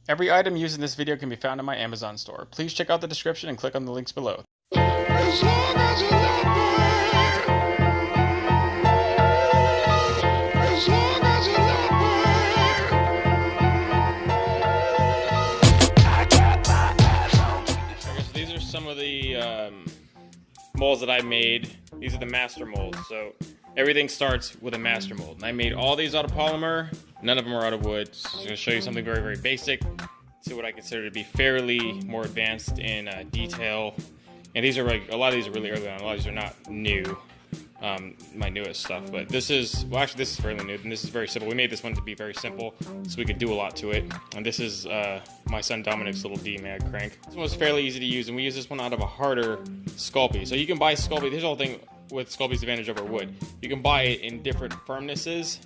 Every item used in this video can be found in my Amazon store. Please check out the description and click on the links below. These are some of the molds that I made. These are the master molds. So everything starts with a master mold. And I made all these out of polymer. None of them are out of wood. So I'm going to show you something very, very basic. See what I consider to be fairly more advanced in detail. And these are like, a lot of these are really early on. A lot of these are not new. My newest stuff, but this is, well, actually this is fairly new, and this is very simple. We made this one to be very simple so we could do a lot to it. And this is my son Dominic's little D-mag crank. This one was fairly easy to use, and we use this one out of a harder Sculpy. So you can buy Sculpy. Here's the whole thing with Sculpy's advantage over wood. You can buy it in different firmnesses,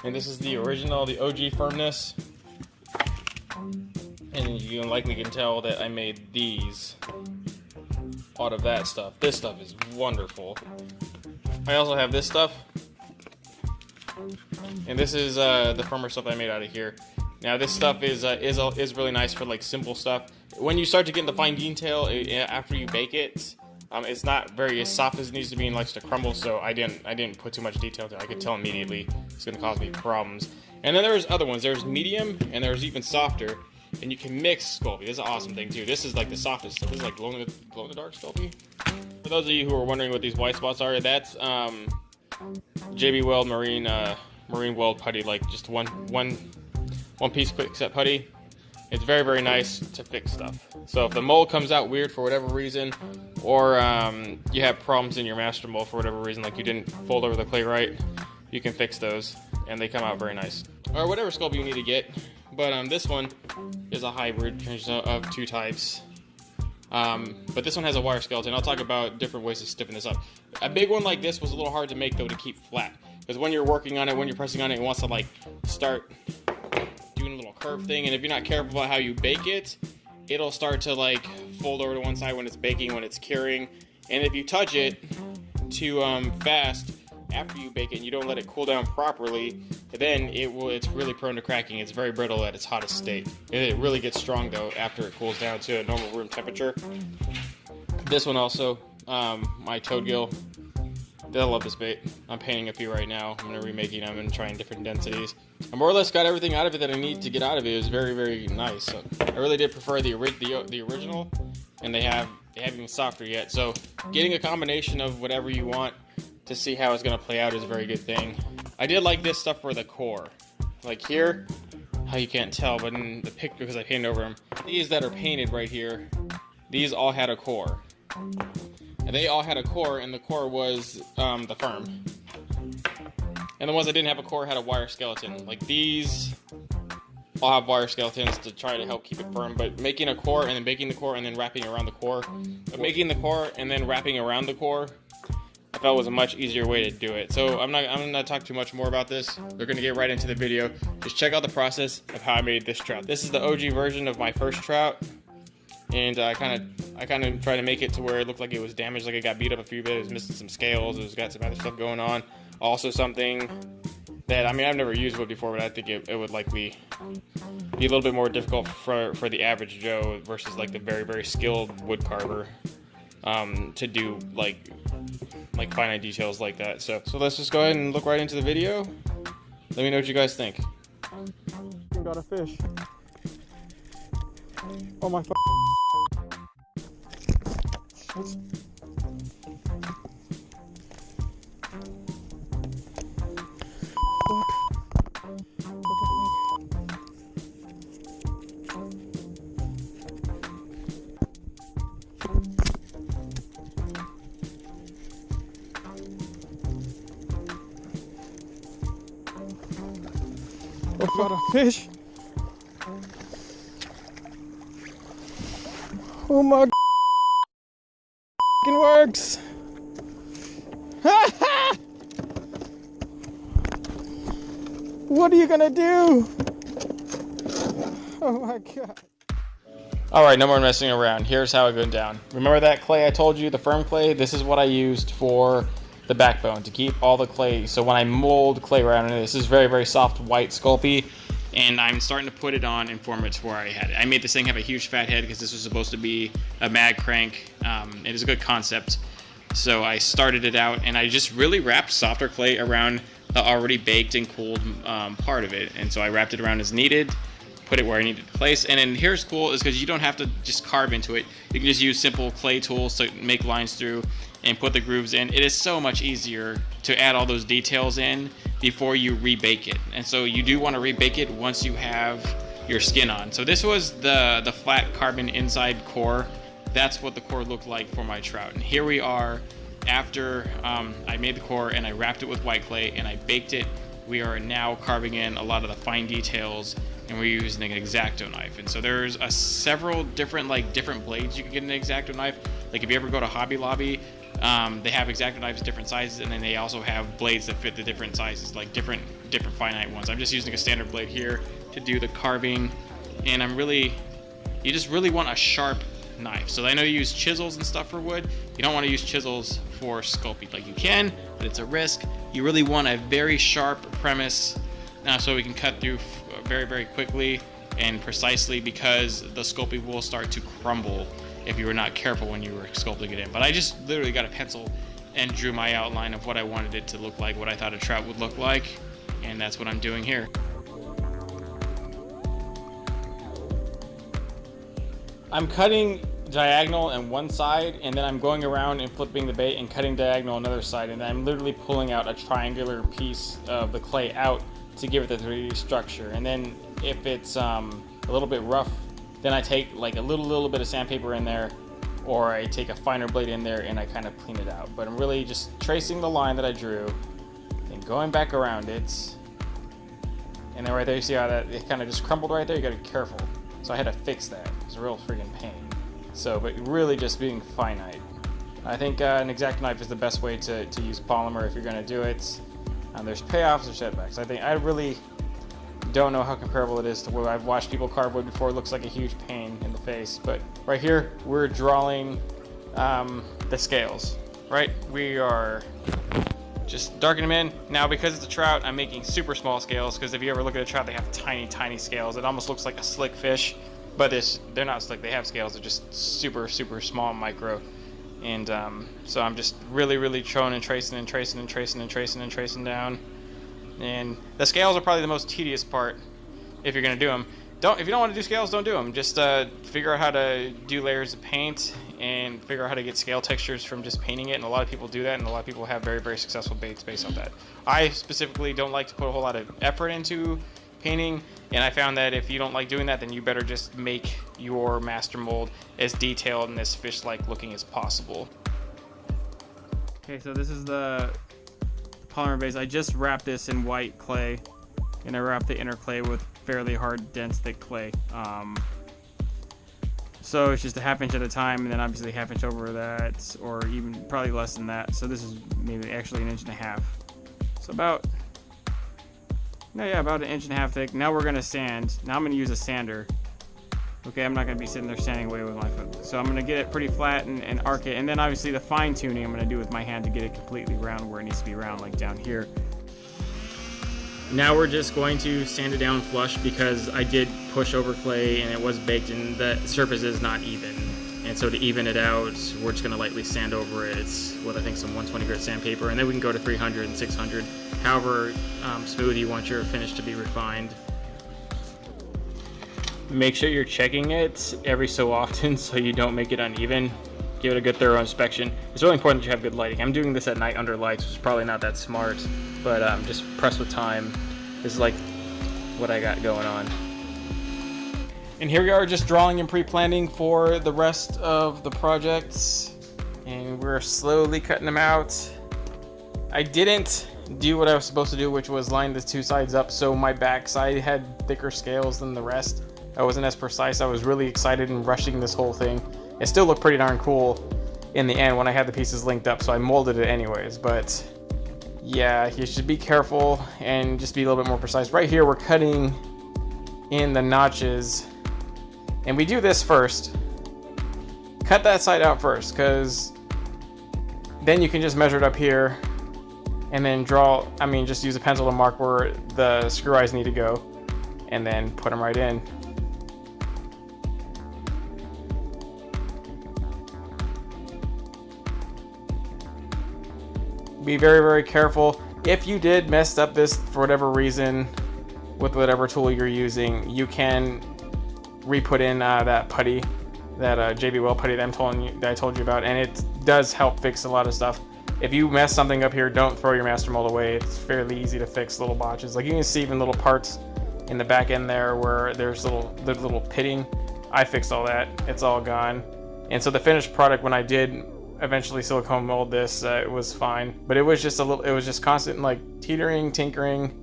and this is the original, the OG firmness. And you likely can tell that I made these out of that stuff. This stuff is wonderful. I also have this stuff, and this is the firmer stuff I made out of here. Now this stuff is really nice for like simple stuff. When you start to get into fine detail after you bake it, it's not very as soft as it needs to be and likes to crumble. So I didn't put too much detail to it. I could tell immediately it's going to cause me problems. And then there's other ones. There's medium and there's even softer. And you can mix Sculpy. This is an awesome thing too. This is like the softest stuff. This is like glow in the dark Sculpy. For those of you who are wondering what these white spots are, that's JB Weld Marine Weld putty, like just one piece quick set putty. It's very, very nice to fix stuff. So if the mold comes out weird for whatever reason, or you have problems in your master mold for whatever reason, like you didn't fold over the clay right, you can fix those, and they come out very nice. Or whatever Sculpy you need to get. But this one is a hybrid of two types. But this one has a wire skeleton. I'll talk about different ways to stiffen this up. A big one like this was a little hard to make though to keep flat. Because when you're working on it, when you're pressing on it, it wants to like start doing a little curve thing. And if you're not careful about how you bake it, it'll start to like fold over to one side when it's baking, when it's curing. And if you touch it too fast after you bake it and you don't let it cool down properly, then it's really prone to cracking. It's very brittle at its hottest state. It really gets strong though after it cools down to a normal room temperature. This one also, my toad gill, I love this bait. I'm painting a few right now. I'm going to remaking them and trying different densities. I more or less got everything out of it that I need to get out of it. It was very, very nice. So I really did prefer the original, and they haven't even softer yet. So getting a combination of whatever you want to see how it's going to play out is a very good thing. I did like this stuff for the core. Like here, how you can't tell, but in the picture, because I painted over them, these that are painted right here, these all had a core. And they all had a core, and the core was the firm. And the ones that didn't have a core had a wire skeleton. Like these all have wire skeletons to try to help keep it firm, but making a core and then baking the core and then wrapping around the core. But making the core and then wrapping around the core, I felt was a much easier way to do it. So I'm not gonna talk too much more about this. We're gonna get right into the video. Just check out the process of how I made this trout. This is the OG version of my first trout, and I kind of tried to make it to where it looked like it was damaged, like it got beat up a few bit. It was missing some scales. It was got some other stuff going on. Also something that, I mean, I've never used wood before, but I think it would likely be a little bit more difficult for the average Joe versus like the very, very skilled wood carver to do like finite details like that. So let's just go ahead and look right into the video. Let me know what you guys think. Got a fish. Oh my fuck. Oh, got a fish. Oh my f***ing works. What are you gonna do? Oh my god. Alright, no more messing around. Here's how it went down. Remember that clay I told you, the firm clay? This is what I used for the backbone to keep all the clay. So when I mold clay around it, this is very, very soft white Sculpy. and I'm starting to put it on in formats where I had it. I made this thing have a huge fat head because this was supposed to be a mag crank. It is a good concept. So I started it out, and I just really wrapped softer clay around the already baked and cooled part of it. And so I wrapped it around as needed, put it where I needed to place. And then here's cool is because you don't have to just carve into it. You can just use simple clay tools to make lines through and put the grooves in. It is so much easier to add all those details in before you rebake it. And so you do want to rebake it once you have your skin on. So this was the flat carbon inside core. That's what the core looked like for my trout. And here we are after I made the core and I wrapped it with white clay and I baked it. We are now carving in a lot of the fine details, and we're using an X-Acto knife. And so there's several different blades you can get in an X-Acto knife. Like if you ever go to Hobby Lobby, they have X-Acto knives different sizes, and then they also have blades that fit the different sizes, like different finite ones. I'm just using a standard blade here to do the carving, and you just really want a sharp knife. So I know you use chisels and stuff for wood. You don't want to use chisels for Sculpy. Like you can, but it's a risk. You really want a very sharp premise so we can cut through very, very quickly and precisely, because the Sculpy will start to crumble if you were not careful when you were sculpting it in. But I just literally got a pencil and drew my outline of what I wanted it to look like, what I thought a trout would look like, and that's what I'm doing here. I'm cutting diagonal on one side, and then I'm going around and flipping the bait and cutting diagonal on another side, and I'm literally pulling out a triangular piece of the clay out to give it the 3D structure. And then if it's a little bit rough, then I take like a little bit of sandpaper in there, or I take a finer blade in there and I kind of clean it out. But I'm really just tracing the line that I drew and going back around it. And then right there, you see how that it kind of just crumbled right there? You gotta be careful. So I had to fix that. It's a real friggin' pain. So, but really just being finite. I think an X-Acto knife is the best way to use polymer if you're gonna do it. There's payoffs or setbacks. I really don't know how comparable it is to wood. I've watched people carve wood before. It looks like a huge pain in the face. But right here, we're drawing the scales, right? We are just darkening them in. Now, because it's a trout, I'm making super small scales, because if you ever look at a trout, they have tiny, tiny scales. It almost looks like a slick fish, but they're not slick. They have scales. They're just super, super small, micro. And so I'm just really tracing and tracing down. And the scales are probably the most tedious part if you're gonna do them. If you don't want to do scales, don't do them. Just figure out how to do layers of paint and figure out how to get scale textures from just painting it. And a lot of people do that, and a lot of people have very, very successful baits based on that. I specifically don't like to put a whole lot of effort into painting, and I found that if you don't like doing that, then you better just make your master mold as detailed and as fish-like looking as possible. Okay, so this is the polymer base. I just wrapped this in white clay, and I wrapped the inner clay with fairly hard, dense, thick clay. So it's just a 1/2 inch at a time, and then obviously 1/2 inch over that, or even probably less than that. So this is maybe actually 1.5 inches. So about 1.5 inches thick. Now we're gonna sand. Now I'm gonna use a sander. Okay, I'm not gonna be sitting there sanding away with my foot. So I'm gonna get it pretty flat and arc it, and then obviously the fine tuning I'm gonna do with my hand to get it completely round where it needs to be round, like down here. Now we're just going to sand it down flush, because I did push over clay and it was baked and the surface is not even. And so to even it out, we're just gonna lightly sand over it. It's what I think some 120 grit sandpaper, and then we can go to 300 and 600, however smooth you want your finish to be refined. Make sure you're checking it every so often so you don't make it uneven. Give it a good thorough inspection. It's really important that you have good lighting. I'm doing this at night under lights, which is probably not that smart, but just press with time is like what I got going on. And here we are, just drawing and pre-planning for the rest of the projects, and we're slowly cutting them out. I didn't do what I was supposed to do, which was line the two sides up so my back side had thicker scales than the rest. I wasn't as precise. I was really excited and rushing this whole thing. It still looked pretty darn cool in the end when I had the pieces linked up, so I molded it anyways. But yeah, you should be careful and just be a little bit more precise. Right here, we're cutting in the notches, and we do this first. Cut that side out first, because then you can just measure it up here and then just use a pencil to mark where the screw eyes need to go. and then put them right in. Be very, very careful. If you did mess up this for whatever reason with whatever tool you're using, you can re-put in that putty, that JB Weld putty that I told you about, and it does help fix a lot of stuff. If you mess something up here, don't throw your master mold away. It's fairly easy to fix little botches. Like you can see even little parts in the back end there where there's little pitting. I fixed all that. It's all gone. And so the finished product, when I did eventually silicone mold this, it was fine. But it was just it was just constant like teetering, tinkering,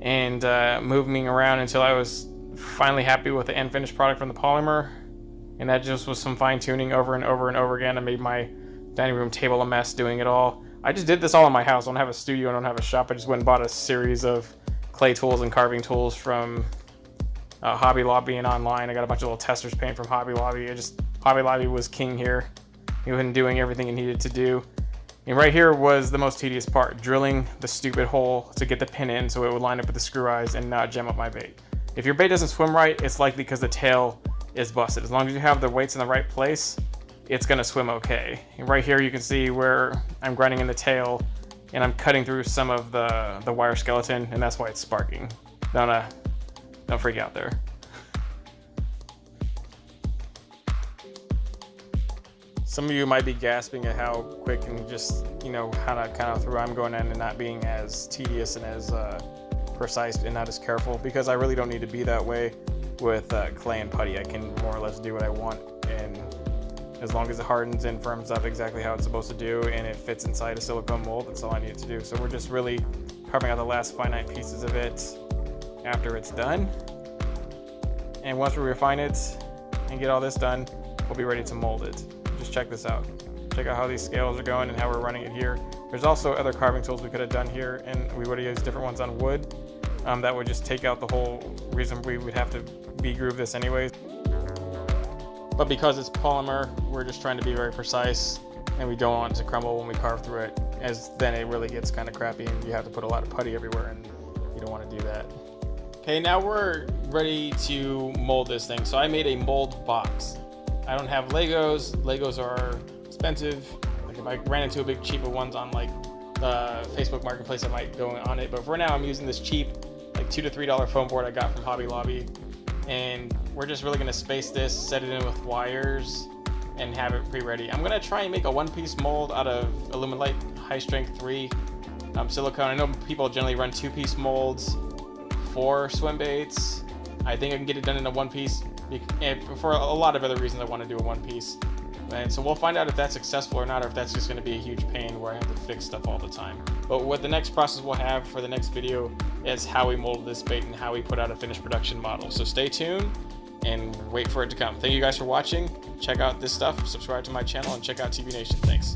and moving around until I was finally happy with the end finished product from the Polymer. And that just was some fine tuning over and over and over again. I made my dining room table a mess doing it all. I just did this all in my house. I don't have a studio, I don't have a shop. I just went and bought a series of clay tools and carving tools from Hobby Lobby and online. I got a bunch of little testers paint from Hobby Lobby. Hobby Lobby was king here. He was doing everything he needed to do. And right here was the most tedious part, drilling the stupid hole to get the pin in so it would line up with the screw eyes and not jam up my bait. If your bait doesn't swim right, it's likely because the tail is busted. As long as you have the weights in the right place, it's gonna swim okay. And right here you can see where I'm grinding in the tail and I'm cutting through some of the wire skeleton, and that's why it's sparking. Don't freak out there. Some of you might be gasping at how quick and just, you know, kind of through I'm going in and not being as tedious and as precise and not as careful, because I really don't need to be that way with clay and putty. I can more or less do what I want, and as long as it hardens and firms up exactly how it's supposed to do and it fits inside a silicone mold, that's all I need to do. So we're just really carving out the last finite pieces of it after it's done. And once we refine it and get all this done, we'll be ready to mold it. Just check this out. Check out how these scales are going and how we're running it here. There's also other carving tools we could have done here, and we would have used different ones on wood. That would just take out the whole reason we would have to be-groove this anyways. But because it's polymer, we're just trying to be very precise, and we don't want it to crumble when we carve through it, as then it really gets kind of crappy and you have to put a lot of putty everywhere, and you don't want to do that. Okay, now we're ready to mold this thing. So I made a mold box. I don't have Legos. Legos are expensive. Like if I ran into a big cheaper ones on like Facebook Marketplace, I might go on it. But for now, I'm using this cheap, like $2 to $3 foam board I got from Hobby Lobby. And we're just really gonna space this, set it in with wires, and have it pre-ready. I'm gonna try and make a one-piece mold out of Illuminate High Strength 3 silicone. I know people generally run two-piece molds for swim baits. I think I can get it done in a one-piece. For a lot of other reasons, I want to do a one-piece. And so we'll find out if that's successful or not, or if that's just going to be a huge pain where I have to fix stuff all the time. But what the next process we'll have for the next video is how we mold this bait and how we put out a finished production model. So stay tuned and wait for it to come. Thank you guys for watching. Check out this stuff, subscribe to my channel, and check out TV Nation. Thanks.